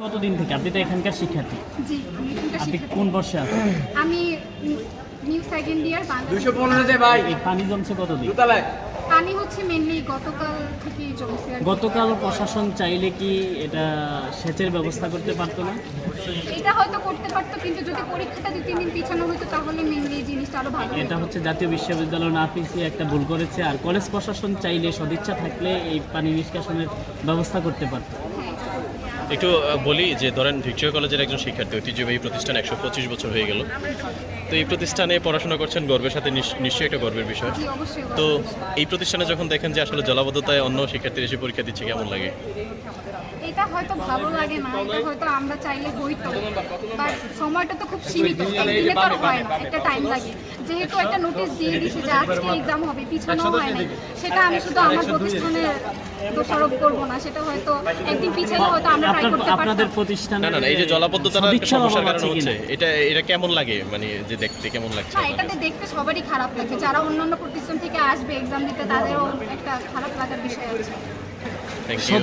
কতদিন থেকে আপনি তো এখানকার শিক্ষার্থী? জি, আমি এখানকার আপনি শিক্ষার্থী। কোন বর্ষে আছেন? আমি নিউ সেকেন্ড ইয়ার বাংলা। 215 দে ভাই এই পানি জমছে কতদিন? দুতলায় পানি হচ্ছে মেনলি গতকাল থেকে জমছে আর কি। গতকাল প্রশাসন চাইলে কি এটা সেচের ব্যবস্থা করতে পারতো না? এটা হয়তো করতে পারতো, কিন্তু যদি পরীক্ষাটা 2-3 দিন পিছানো হতো তাহলে মেনলি এই জিনিসটা আরো ভালো এটা হতো। হচ্ছে জাতীয় বিশ্ববিদ্যালয় না পিছিয়ে একটা ভুল করেছে, আর কলেজ প্রশাসন চাইলে সদিচ্ছা থাকলে এই পানি নিষ্কাশনের ব্যবস্থা করতে পারতো। হ্যাঁ, একটু বলি যে ধরেন ভিক্টোরিয়া কলেজের একজন শিক্ষার্থী, ঐতিহ্যবাহী প্রতিষ্ঠান, 125 বছর হয়ে গেল। তো এই প্রতিষ্ঠানে পড়াশোনা করছেন, গর্বের সাথে নিশ্চয়ই একটা গর্বের বিষয়। জি অবশ্যই। তো এই প্রতিষ্ঠানে যখন দেখেন যে আসলে জলাবদ্ধতায় অন্য শিক্ষার্থীরা এসে পরীক্ষা দিচ্ছে, কেমন লাগে? এটা হয়তো ভালো লাগে না, এটা হয়তো আমরা চাইলে হইতো, বাট সময়টা তো খুব সীমিত, একদিনে তো আর হয় না, একটা টাইম লাগে। যেহেতু একটা নোটিশ দিয়ে দিছে যে আজকে এক্সাম হবে, পিছানো হয় নাই, সেটা আমি শুধু আমার প্রতিষ্ঠানে দোষারোপ করবো না, সেটা হয়তো একদিন পিছালে হয়তো আমরা ট্রাই করতে আপনাদের পারতাম। প্রতিষ্ঠানে না, এই যে জলাবদ্ধতার একটা সদিচ্ছার সমস্যার অভাব কারণে আছে হচ্ছে, কিনা? এটা কেমন লাগে, মানে যে দেখতে কেমন লাগছে? না, এটাতে দেখতে সবারই খারাপ লাগে, যারা অন্যান্য প্রতিষ্ঠান থেকে আসবে এক্সাম দিতে তাদেরও একটা খারাপ লাগার বিষয় আছে। Thank you.